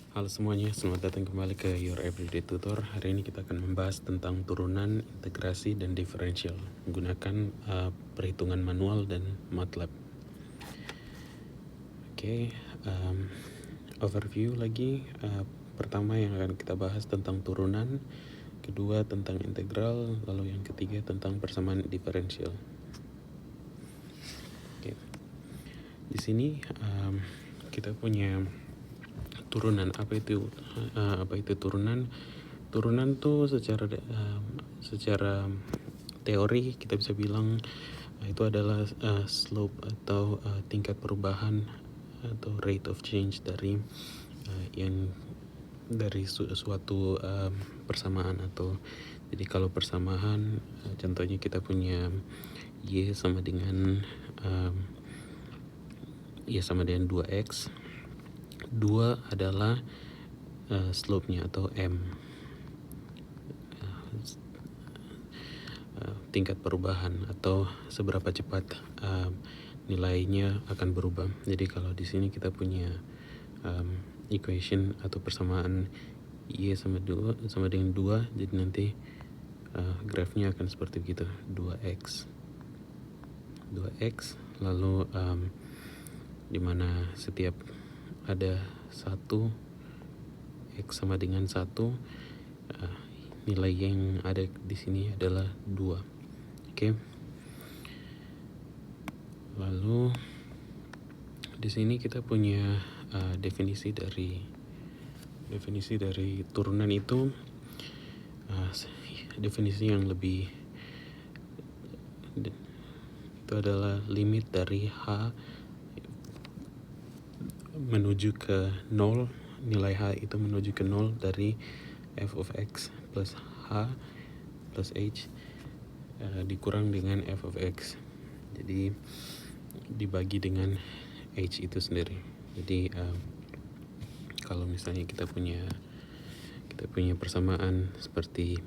Halo semuanya, selamat datang kembali ke Your Everyday Tutor. Hari ini kita akan membahas tentang turunan, integrasi, dan diferensial menggunakan perhitungan manual dan MATLAB. Oke, overview lagi. Pertama yang akan kita bahas tentang turunan, kedua tentang integral, lalu yang ketiga tentang persamaan diferensial. Oke, di sini kita punya turunan. Apa itu turunan? Turunan tuh secara teori kita bisa bilang itu adalah slope atau tingkat perubahan atau rate of change dari suatu persamaan. Atau jadi kalau persamaan contohnya kita punya y sama dengan 2x. 2 adalah slope-nya atau m, tingkat perubahan atau seberapa cepat nilainya akan berubah. Jadi kalau di sini kita punya equation atau persamaan y sama dengan 2, jadi nanti grafnya akan seperti begitu, 2x lalu dimana setiap ada 1 x sama dengan 1, nilai yang ada di sini adalah 2. Oke. Lalu di sini kita punya definisi dari turunan itu, definisi yang lebih itu adalah limit dari h menuju ke 0, nilai h itu menuju ke 0 dari f of x plus h plus h dikurang dengan f of x. Jadi dibagi dengan h itu sendiri. Jadi kalau misalnya kita punya persamaan seperti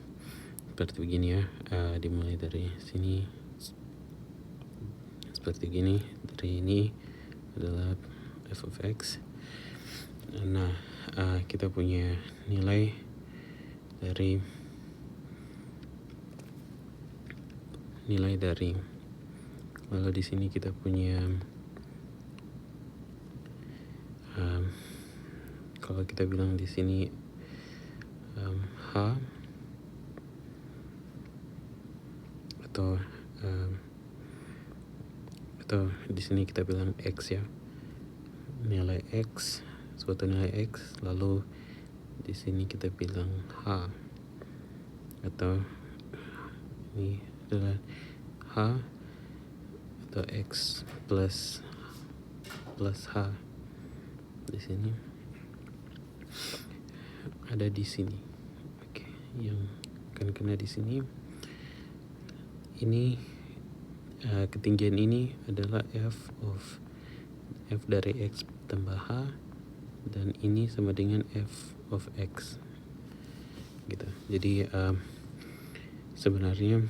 begini ya, dimulai dari sini seperti gini. Dari ini adalah f of x. Nah, kita punya nilai dari lalu di sini kita punya kalau kita bilang di sini h atau di sini kita bilang x ya, nilai x, suatu nilai x, lalu di sini kita bilang h, atau ini adalah h atau x plus h. Di sini ada di sini. Oke, yang akan kena di sini. Ini ketinggian ini adalah f dari x tambah h, dan ini sama dengan f of x gitu. Jadi sebenarnya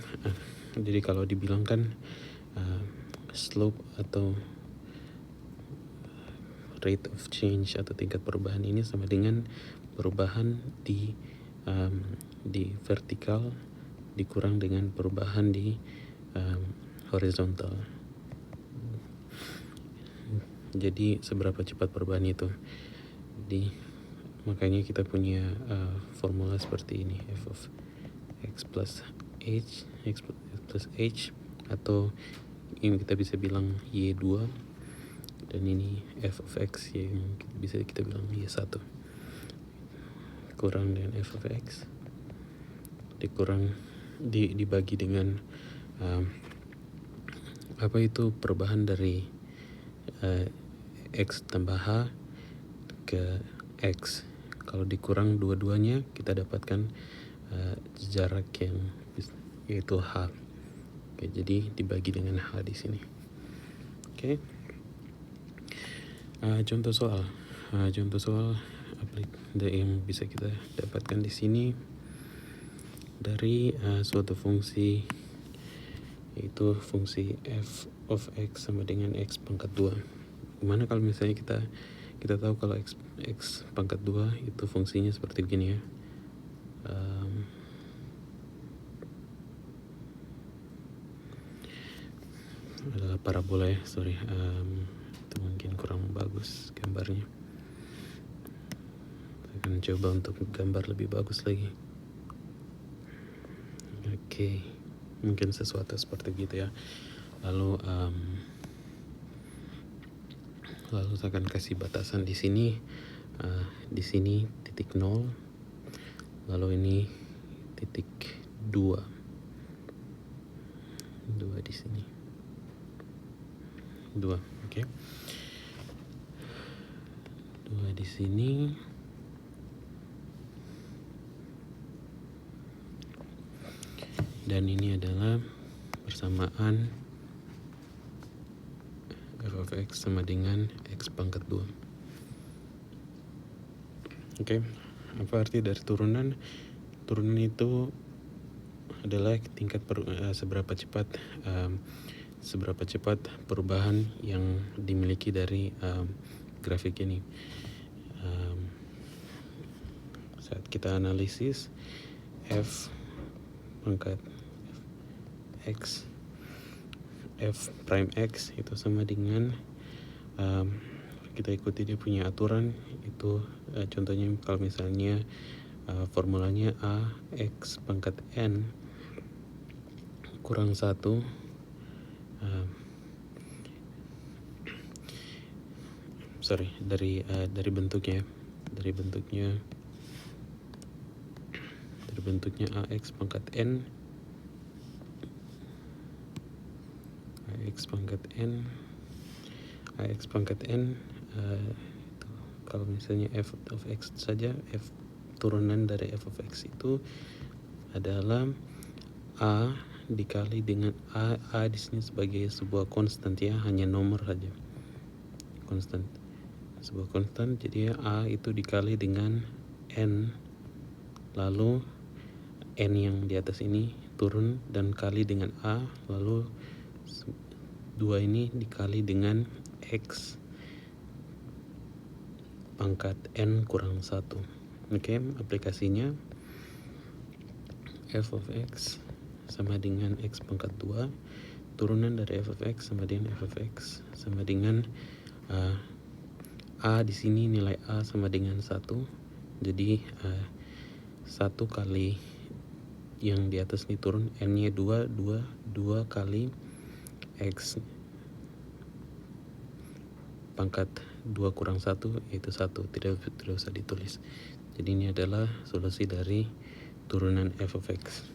jadi kalau dibilangkan slope atau rate of change atau tingkat perubahan ini sama dengan perubahan di vertikal dikurang dengan perubahan di horizontal. Jadi seberapa cepat perubahan itu. Jadi makanya kita punya formula seperti ini, f of x plus h, atau ini kita bisa bilang y2, dan ini f of x yang bisa kita bilang y1 kurang dengan f of x dikurang dibagi dengan apa itu perubahan dari x tambah h ke x. Kalau dikurang dua-duanya kita dapatkan jarak yang yaitu h. Oke, jadi dibagi dengan h di sini. Oke. Contoh soal yang bisa kita dapatkan di sini dari suatu fungsi, yaitu fungsi f of x sama dengan x pangkat 2. Gimana kalau misalnya Kita tahu kalau x pangkat 2 itu fungsinya seperti begini ya. Adalah parabola ya, sorry, itu mungkin kurang bagus gambarnya. Saya akan coba untuk gambar lebih bagus lagi. Oke, mungkin sesuatu seperti gitu ya. Lalu saya akan kasih batasan di sini. Di sini titik 0, lalu ini titik 2 di sini 2, oke. 2 di sini. Dan ini adalah persamaan f of x sama dengan x pangkat 2. Oke, apa arti dari turunan? Turunan itu adalah tingkat seberapa cepat perubahan yang dimiliki dari grafik ini. Saat kita analisis f pangkat x, f prime x itu sama dengan kita ikuti dia punya aturan itu, contohnya kalau misalnya formulanya a x pangkat n kurang 1, dari bentuknya ax pangkat n, kalau misalnya f of x saja, f turunan dari f of x itu adalah a dikali dengan a di sini sebagai sebuah konstan ya, hanya nomor saja, konstan, sebuah konstan. Jadi a itu dikali dengan n, lalu n yang di atas ini turun dan kali dengan a, lalu 2 ini dikali dengan x pangkat n kurang 1. Oke, aplikasinya f of x sama dengan x pangkat 2, turunan dari f of x sama dengan f of x sama dengan a di sini nilai a sama dengan 1. Jadi 1 kali yang di atas ini turun, n-nya 2 kali x pangkat 2 kurang 1 yaitu 1, tidak usah ditulis. Jadi ini adalah solusi dari turunan f of x.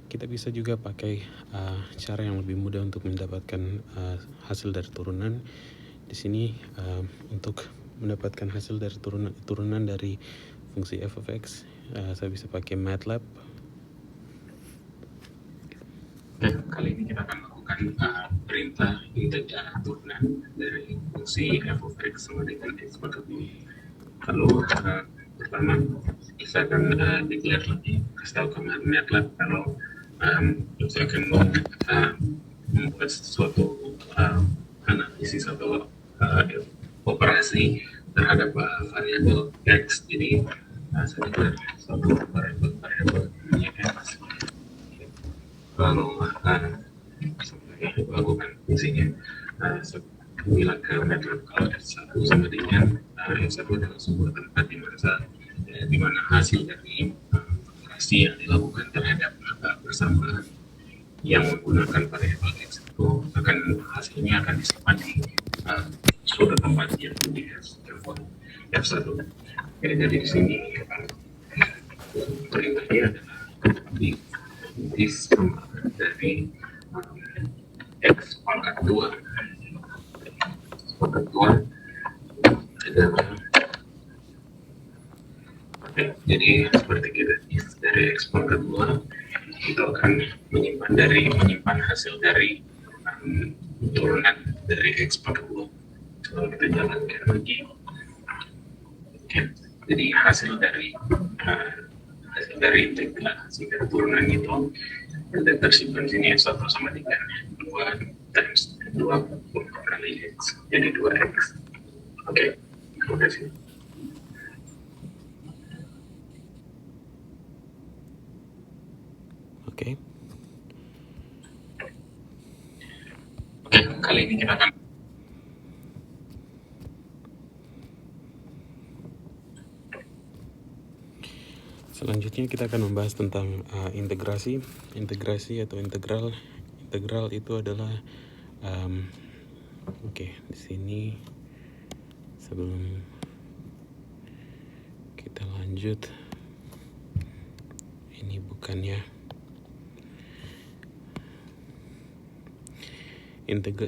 Kita bisa juga pakai cara yang lebih mudah untuk mendapatkan hasil dari turunan. Di sini untuk mendapatkan hasil dari turunan dari fungsi f of x, saya bisa pakai MATLAB. Kali ini kita akan melakukan perintah integral turunan dari fungsi f of x sama dengan x pangkat 2. Lalu pertama kita akan declare lagi, kasih tahu ke MATLAB kalau saya akan membuat suatu analisis atau operasi terhadap variabel x. Jadi saya declare suatu variabel x, lalu saya lakukan fungsinya. Bilang ke MATLAB kalau f1 sama dengan f1 adalah sebuah tempat di mana hasil dari operasi yang dilakukan terhadap persamaan yang menggunakan variabel x itu hasilnya akan disimpan di suatu tempat yang di f1. Jadi di sini perintahnya adalah di dari x pangkat 2 adalah, jadi seperti kita dari x pangkat 2 itu akan menyimpan hasil dari turunan dari x pangkat 2. Kalau kita jalankan lagi, jadi hasil dari turunan itu ada tersimpan sini, 1 sama dengan 2 times 2 kali X jadi 2X. Oke, terima kasih. Oke. Oke, kali ini kita akan Selanjutnya kita akan membahas tentang integrasi. Integrasi atau integral. Integral itu adalah oke, di sini sebelum kita lanjut, ini bukannya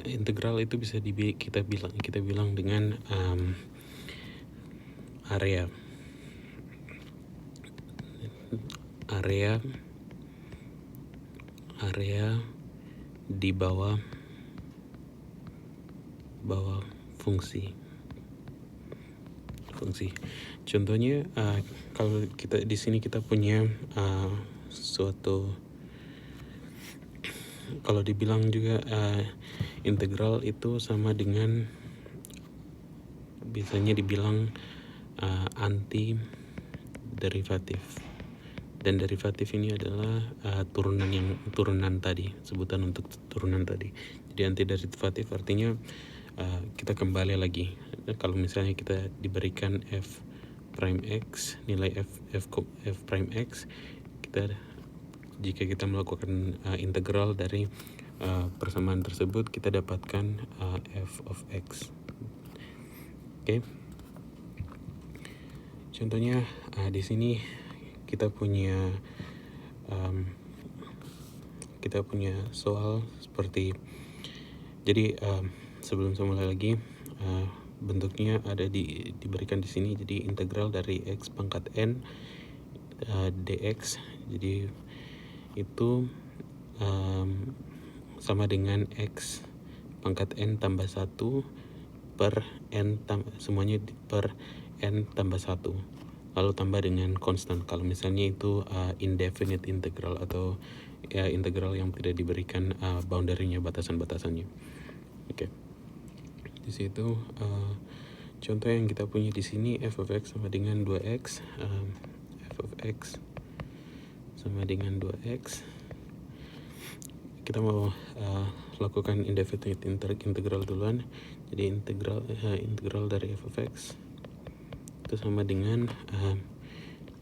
integral itu bisa kita bilang dengan area di bawah fungsi. Contohnya kalau kita di sini kita punya suatu, kalau dibilang juga integral itu sama dengan, biasanya dibilang anti derivatif. Dan derivatif ini adalah turunan tadi, sebutan untuk turunan tadi. Jadi anti derivatif artinya kita kembali lagi. Kalau misalnya kita diberikan f prime x, nilai f prime x, jika kita melakukan integral dari persamaan tersebut, kita dapatkan f of x. Oke. Contohnya di sini kita punya soal seperti, jadi sebelum saya mulai lagi, bentuknya ada diberikan di sini. Jadi integral dari x pangkat n dx, jadi itu sama dengan x pangkat n tambah 1 per n semuanya per n tambah 1, lalu tambah dengan konstan. Kalau misalnya itu indefinite integral atau ya integral yang tidak diberikan boundary-nya, batasan-batasannya. Oke. Di situ contoh yang kita punya di sini, f of x sama dengan 2x. F of x sama dengan 2x. Kita mau lakukan indefinite integral duluan. Jadi integral dari f of x itu sama dengan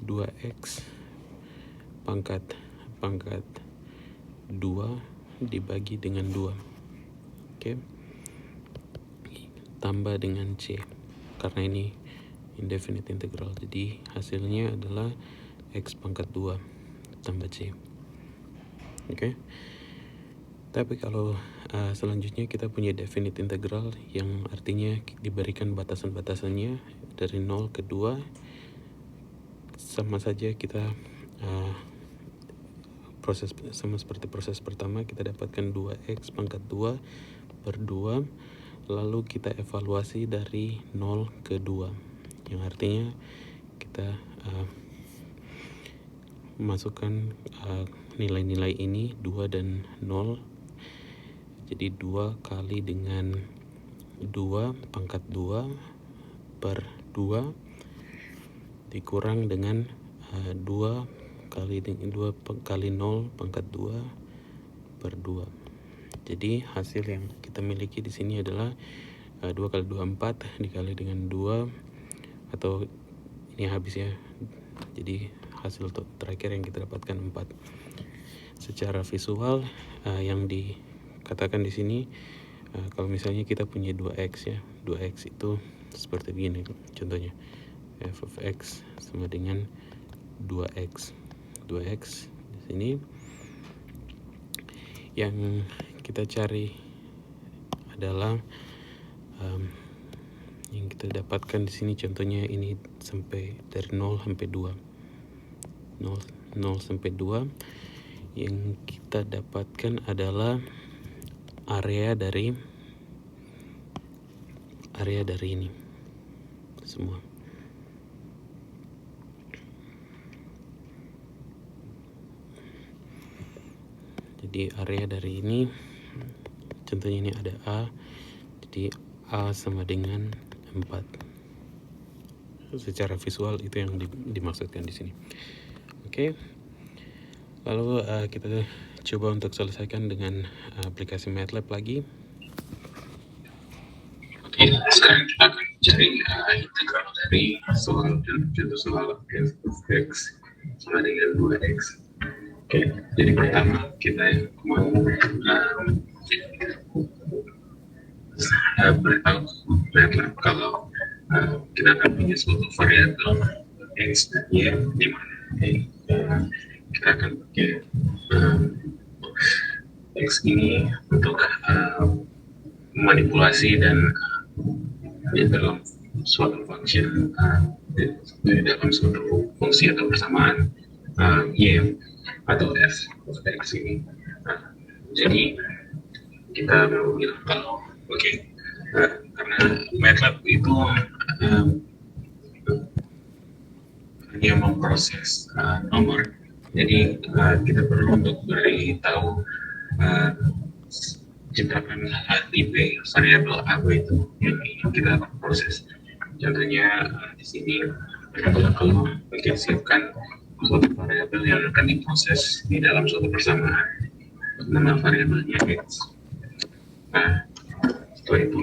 2x pangkat 2 dibagi dengan 2. Oke. Tambah dengan c, karena ini indefinite integral, jadi hasilnya adalah x pangkat 2 tambah c. Oke. Tapi kalau selanjutnya kita punya definite integral, yang artinya diberikan batasan-batasannya dari 0 ke 2, sama saja kita proses sama seperti proses pertama. Kita dapatkan 2x pangkat 2 per 2, lalu kita evaluasi dari 0 ke 2, yang artinya kita masukkan nilai-nilai ini 2 dan 0. Jadi 2 kali dengan 2 pangkat 2 per 2 dikurang dengan 2 kali 0 pangkat 2 per 2. Jadi hasil yang kita miliki di sini adalah 2 kali 2 4 dikali dengan 2, atau ini habis ya. Jadi hasil terakhir yang kita dapatkan 4. Secara visual yang dikatakan di sini, kalau misalnya kita punya 2x ya, 2x itu seperti begini contohnya. F of x sama dengan 2x. 2x di sini yang kita cari adalah yang kita dapatkan di sini. Contohnya ini sampai dari 0 sampai 2. 0 sampai 2 yang kita dapatkan adalah area dari ini semua. Jadi area dari ini Contohnya ini ada A, jadi A sama dengan 4. Secara visual itu yang dimaksudkan di sini. Oke. Lalu kita coba untuk selesaikan dengan aplikasi MATLAB lagi. Oke, sekarang kita akan cari integral dari contoh soal f of x sama dengan 2x. Oke, jadi pertama kita mau beritahu MATLAB kalau kita akan punya suatu variabel x dan y di mana kita akan pakai x ini untuk manipulasi dan di dalam suatu function di dalam suatu fungsi atau persamaan y atau f of x ini. Jadi kita mau bilang kalau karena MATLAB itu hanya memproses nomor, jadi kita perlu untuk beritahu ciptakan tipe variabel apa itu yang ingin kita proses. Contohnya di sini kalau kita siapkan suatu variabel yang akan diproses di dalam suatu persamaan, nama variabelnya x. Nah, setelah itu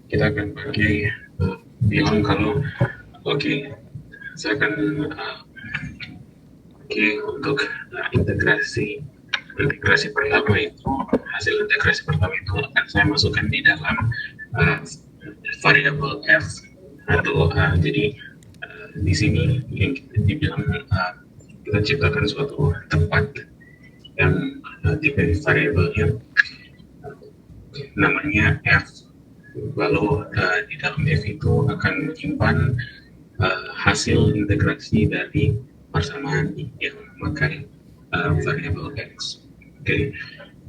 kita akan pakai bilang kalau saya akan untuk integrasi pertama itu, hasil integrasi pertama itu akan saya masukkan di dalam variabel f atau jadi di sini yang kita dibilang kita ciptakan suatu tempat yang tipe variabelnya namanya f, lalu di dalam f itu akan menyimpan hasil integrasi dari persamaan yang memakai variabel x. Oke,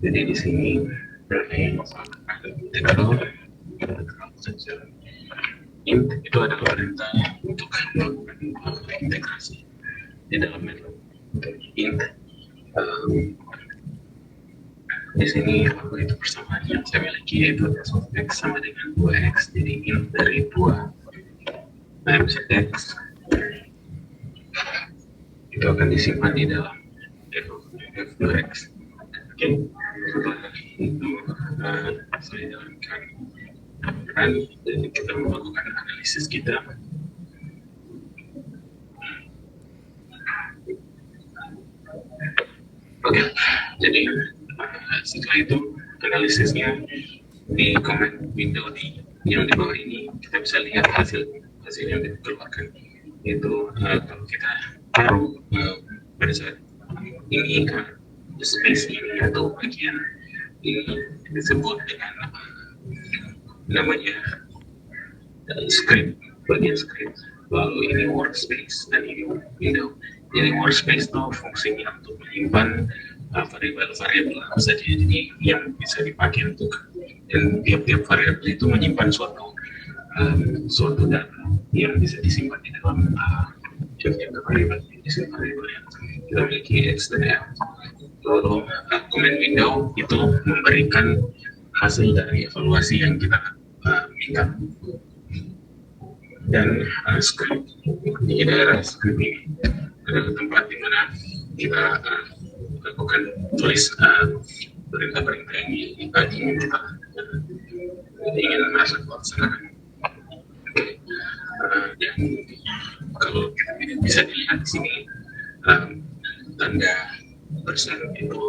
jadi di sini berarti integral saja. Int itu adalah perintah untuk melakukan integrasi di dalam MATLAB. Int di sini apa itu persamaan yang saya miliki, yaitu f of x sama dengan 2x. Jadi int dari 2 times x itu akan disimpan di dalam f 2x. Oke, setelah itu saya jalankan dan kita melakukan analisis kita. Oke, jadi setelah itu analisisnya di comment window yang di bawah ini kita bisa lihat hasil yang dikeluarkan. Itu kalau kita taruh pada saat ini space ini atau bagian ini disebut dengan namanya script, bagian script, lalu ini workspace dan ini window. Jadi workspace itu fungsinya untuk menyimpan variabel-variabel apa saja, jadi yang bisa dipakai untuk, dan tiap-tiap variabel itu menyimpan suatu data yang bisa disimpan di dalam tiap-tiap variabel. Di sini variabel yang kita miliki x dan y. Lalu comment window itu memberikan hasil dari evaluasi yang kita minta. Dan script di daerah script ini adalah tempat di mana kita lakukan tulis perintah-perintah yang ingin kita ingin masuk laksanakan. Dan kalau kita bisa dilihat di sini tanda persen itu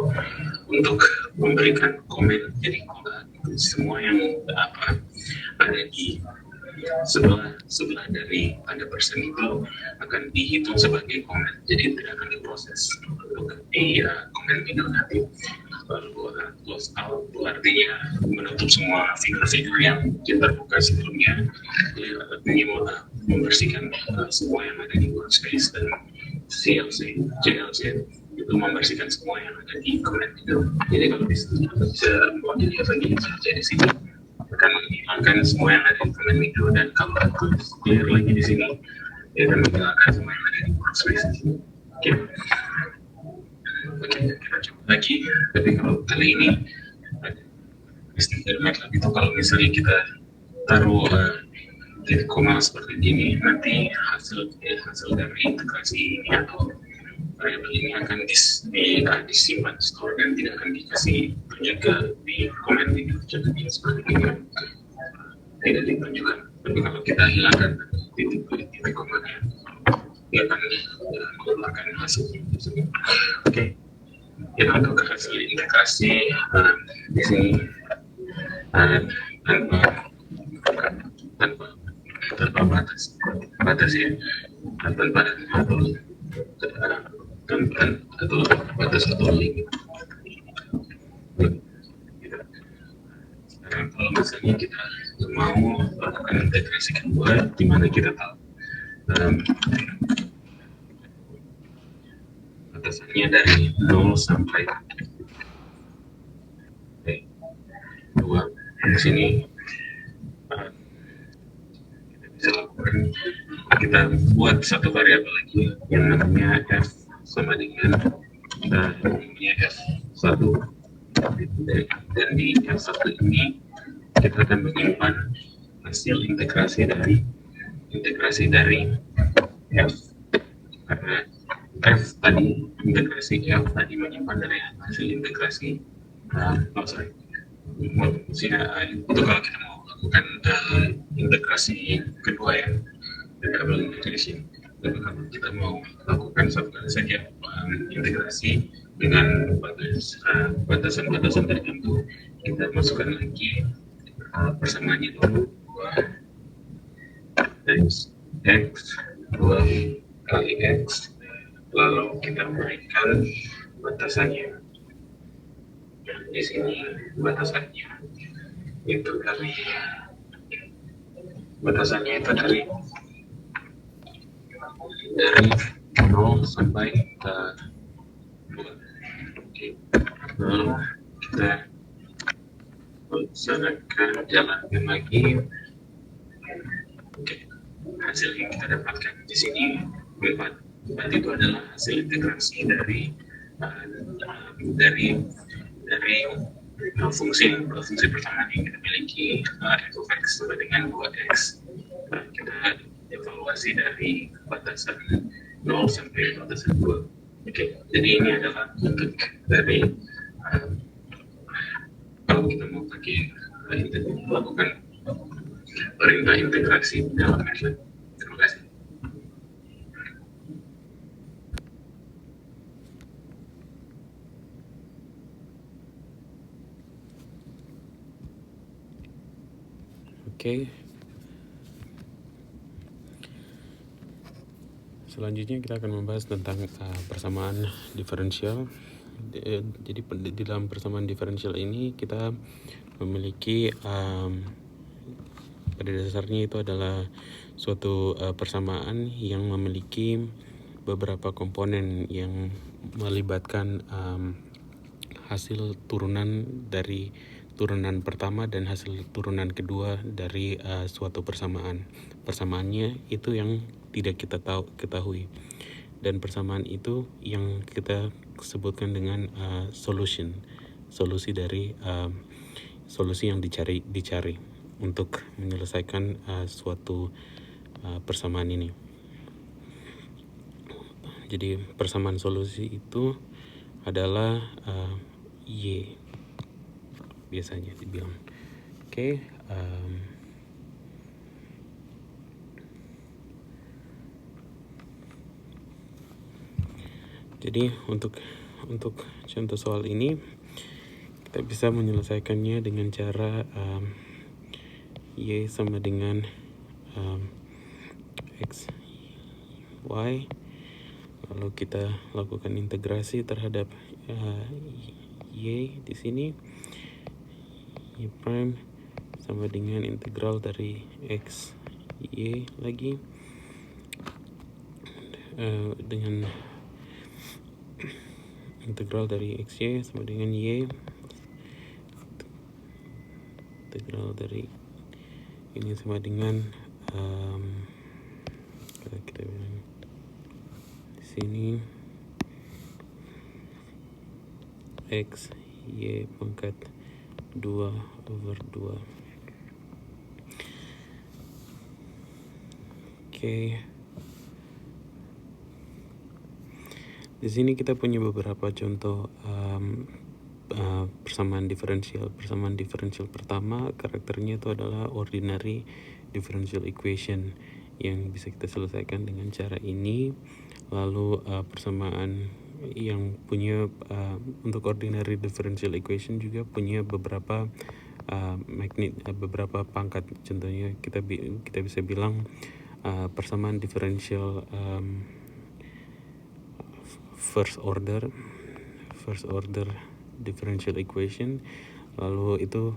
untuk memberikan komen. Jadi semua yang ada di sebelah dari tanda persen itu akan dihitung sebagai komen, jadi tidak akan diproses untuk di komen window nanti. Lalu close out itu artinya menutup semua figur-figur yang terbuka sebelumnya. Ini membersihkan semua yang ada di workspace, dan CLC itu membersihkan semua yang ada di comment window. Jadi kalau bisa dilihat lagi saja di sini akan menghilangkan semua yang ada di comment window, dan kalau clear lagi di sini dia akan menghilangkan semua yang ada di workspace di sini. Oke, kita coba lagi. Tapi kalau kali ini estimate itu kalau misalnya kita taruh titik koma seperti ini, nanti hasil dari integrasi ini atau variabel ini akan disimpan store dan tidak akan dikasih tunjuk di komen ini seperti ini, tidak ditunjukkan. Tapi kalau kita hilangkan titik komanya, dia akan mengeluarkan hasilnya. Oke, kita untuk hasil integrasi di sini tanpa batas ya, tanpa batas atau limit. Sekarang kalau misalnya kita mau melakukan integrasi kedua, di mana kita tahu batasannya dari 0 sampai 2. Di sini kita bisa lakukan, kita buat satu variabel lagi yang namanya f sama dengan namanya f1, dan di f1 ini kita akan menyimpan hasil integrasi dari f, karena f tadi integrasi f tadi menyimpan dari hasil integrasi itu kalau kita mau lakukan integrasi kedua ya, double integration. Tapi kalau kita mau lakukan satu kali saja integrasi dengan batasan tertentu, kita masukkan lagi persamaannya dulu, 2 x 2 kali x, lalu kita berikan batasannya. Di sini batasannya itu dari 0 sampai 2. Oke, lalu kita laksanakan jalankan lagi. Oke, hasil yang kita dapatkan di sini berarti itu adalah hasil integrasi dari fungsi pertama yang kita miliki, f of x sama dengan 2x. Kita evaluasi dari batasan 0 sampai batasan 2. Oke, jadi ini adalah bentuk dari kalau kita mau pakai melakukan perintah integrasi dalam MATLAB. Terima kasih. Oke. Selanjutnya kita akan membahas tentang persamaan diferensial. Jadi di dalam persamaan diferensial ini kita memiliki pada dasarnya itu adalah suatu persamaan yang memiliki beberapa komponen yang melibatkan hasil turunan dari turunan pertama dan hasil turunan kedua dari suatu persamaan. Persamaannya itu yang tidak kita ketahui, dan persamaan itu yang kita sebutkan dengan solusi dari solusi yang dicari untuk menyelesaikan suatu persamaan ini. Jadi persamaan solusi itu adalah Y biasanya dibilang. Oke. Jadi untuk contoh soal ini kita bisa menyelesaikannya dengan cara Y sama dengan x y, lalu kita lakukan integrasi terhadap Y di sini. Y prime sama dengan integral dari x y lagi dengan integral dari xy sama dengan y, integral dari ini sama dengan kita bilang di sini x y pangkat 2/2. Oke. Di sini kita punya beberapa contoh persamaan diferensial. Persamaan diferensial pertama karakternya itu adalah ordinary differential equation yang bisa kita selesaikan dengan cara ini. Lalu persamaan yang punya untuk ordinary differential equation juga punya beberapa beberapa pangkat. Contohnya kita bisa bilang persamaan diferensial first order differential equation. Lalu itu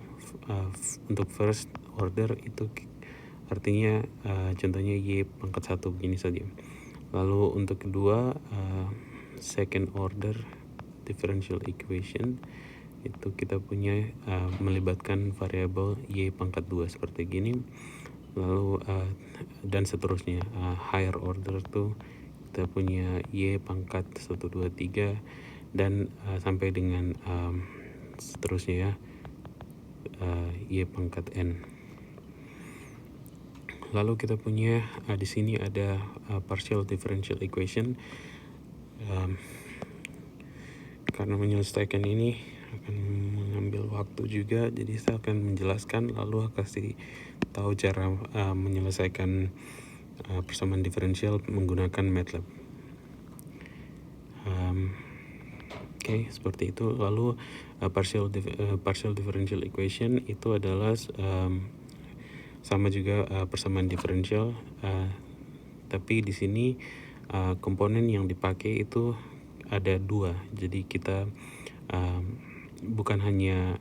untuk first order itu artinya contohnya y pangkat 1 begini saja. Lalu untuk kedua second order differential equation itu kita punya melibatkan variabel y pangkat 2 seperti gini. Lalu dan seterusnya. Higher order tuh kita punya y pangkat 1, 2, 3 dan sampai dengan seterusnya ya, y pangkat n. Lalu kita punya di sini ada partial differential equation. Karena menyelesaikan ini akan mengambil waktu juga, jadi saya akan menjelaskan lalu kasih tahu cara menyelesaikan persamaan diferensial menggunakan MATLAB. Oke, seperti itu. Lalu partial differential equation itu adalah sama juga persamaan diferensial, tapi di sini komponen yang dipakai itu ada 2. Jadi kita bukan hanya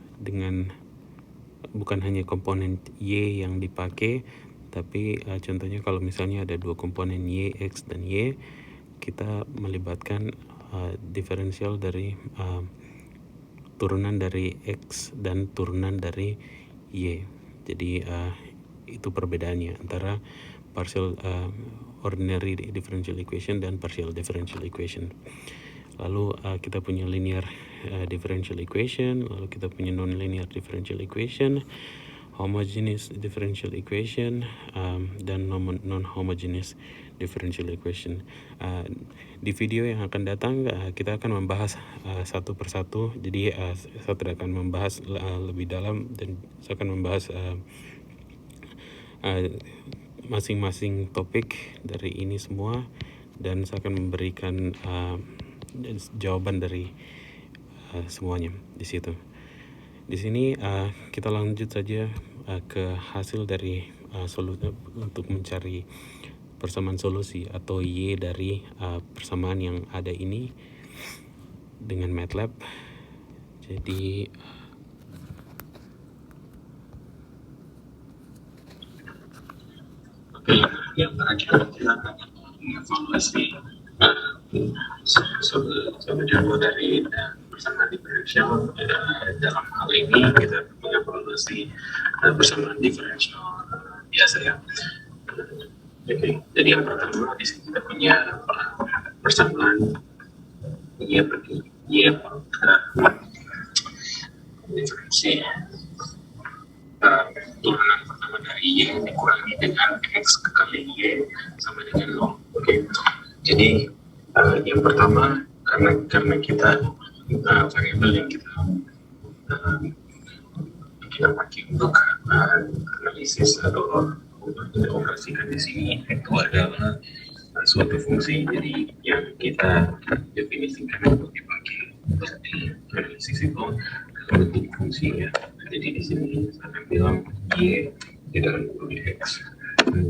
komponen y yang dipakai, tapi contohnya kalau misalnya ada 2 komponen y, x dan y, kita melibatkan diferensial dari turunan dari x dan turunan dari y. Jadi itu perbedaannya antara partial ordinary differential equation dan partial differential equation. Lalu kita punya linear differential equation, lalu kita punya non-linear differential equation, homogeneous differential equation, dan non-homogeneous differential equation. Di video yang akan datang kita akan membahas satu persatu. Jadi saya tidak akan membahas lebih dalam, dan saya akan membahas masing-masing topik dari ini semua, dan saya akan memberikan jawaban dari semuanya di situ. Di sini kita lanjut saja ke hasil dari solusi untuk mencari persamaan solusi atau y dari persamaan yang ada ini dengan MATLAB. Jadi yang terakhir kita akan mengevaluasi sebenarnya dari persamaan diferensial. Dalam hal ini kita mengevaluasi persamaan diferensial biasa ya. Jadi yang pertama di sini kita punya persamaan y diferensi turunan pertama dari y dikurangi dengan x kali y sama dengan 0. Oke. Jadi yang pertama karena kita variabel yang kita pakai untuk analisis atau dioperasikan di sini itu adalah suatu fungsi. Jadi yang kita definisikan untuk dipakai untuk analisis itu bentuk fungsinya. Jadi di sini saya akan bilang y di dalam kurung x.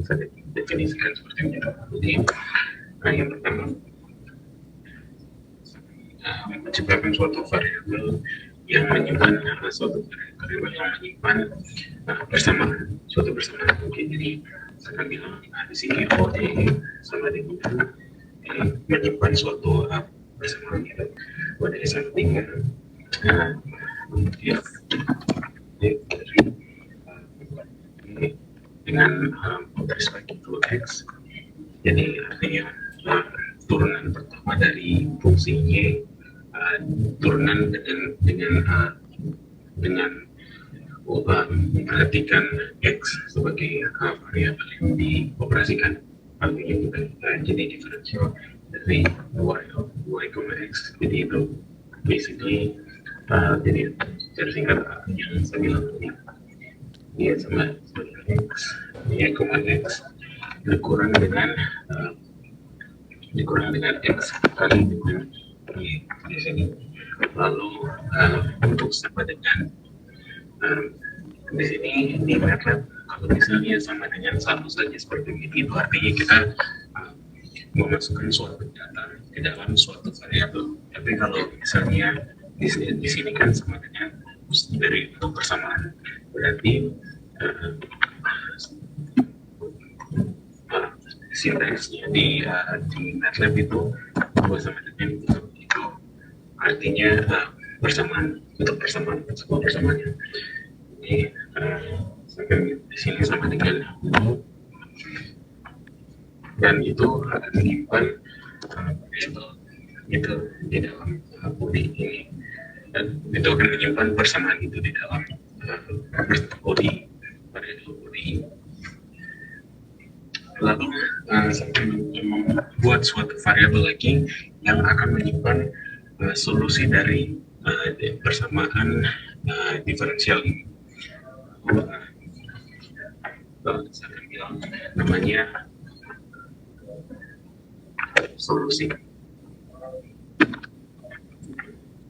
Saya definisikan seperti ini. Jadi yang pertama menciptakan suatu variabel yang menyimpan persamaan, suatu persamaan. Oke, jadi saya akan bilang di sini OD sama dengan menyimpan suatu persamaan itu pada samping f dengan respect to x. Jadi artinya turunan pertama dari fungsi y turunan dengan memperhatikan X sebagai variabel yang dioperasikan. Artinya kita jadi diferensial dari y, X. Jadi itu basically jadi secara singkat yang saya bilang tadi, y sama dengan X, y, X dikurang dengan X kali dengan y di sini. Lalu untuk sama dengan di sini di MATLAB, kalau misalnya sama dengan satu saja seperti ini, itu artinya kita memasukkan suatu data ke dalam suatu variabel. Tapi kalau misalnya di sini kan sama dengan dari untuk persamaan, berarti sintaksnya di MATLAB itu sama dengan itu, artinya persamaan untuk sebuah persamaannya. Jadi di sini sama dengan dan itu akan menyimpan itu di dalam body ini, dan itu akan menyimpan persamaan itu di dalam body ini. Lalu membuat suatu variabel lagi yang akan menyimpan solusi dari persamaan diferensial ini. Saya akan bilang namanya solusi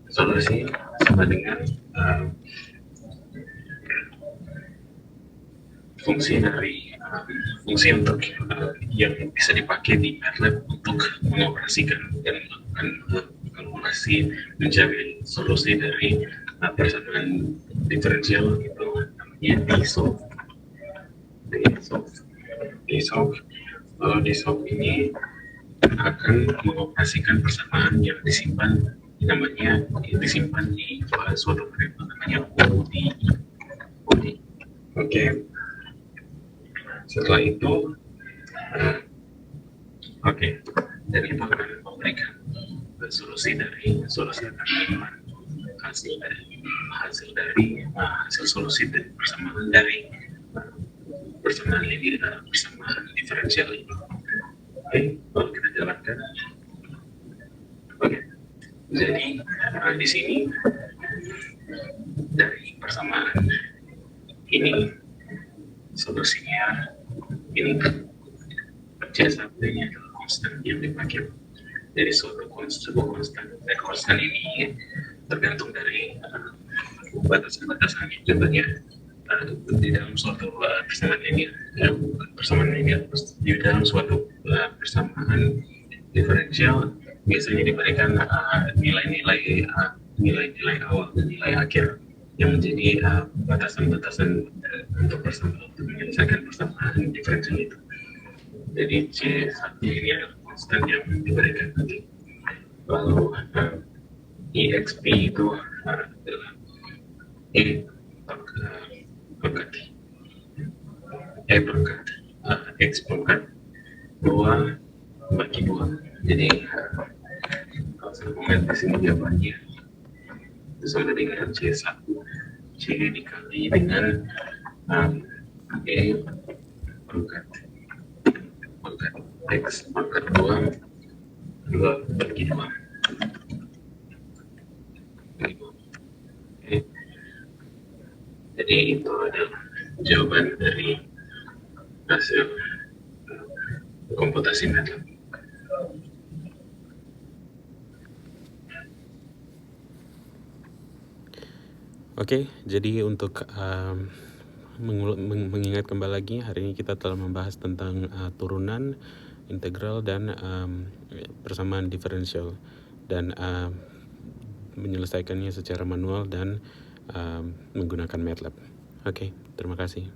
sama dengan fungsi untuk yang bisa dipakai di MATLAB untuk mengoperasikan dan melakukan kalkulasi mencari solusi dari persamaan diferensial, itu namanya DSolve. Lalu DSolve ini akan mengoperasikan persamaan yang disimpan di suatu variabel namanya ODE. Oke. Setelah itu dan itu akan memberikan solusi akan menyimpan hasil solusi dan persamaan dari persamaan diferensial ini. Oke, lalu kita jalankan. Oke, jadi di sini dari persamaan ini solusinya ini C1-nya adalah konstan yang dipakai dari sebuah konstan, dan konstan ini tergantung dari batasan-batasannya. Contohnya di dalam suatu persamaan linear, di dalam suatu persamaan diferensial biasanya diberikan nilai-nilai awal dan nilai akhir yang menjadi batasan-batasan untuk menyelesaikan persamaan diferensial itu. Jadi C1 ini adalah konstan yang diberikan nanti. Lalu EXP itu adalah pangkat X pangkat 2 bagi 2. Jadi kalau saya komen di sini jawabannya itu sama dengan C1 dikali dengan E pangkat X pangkat 2 bagi 2. Jadi itu adalah jawaban dari hasil komputasi MATLAB. Oke, jadi untuk mengingat kembali lagi, hari ini kita telah membahas tentang turunan, integral, dan persamaan diferensial, dan menyelesaikannya secara manual dan menggunakan MATLAB. Oke, terima kasih.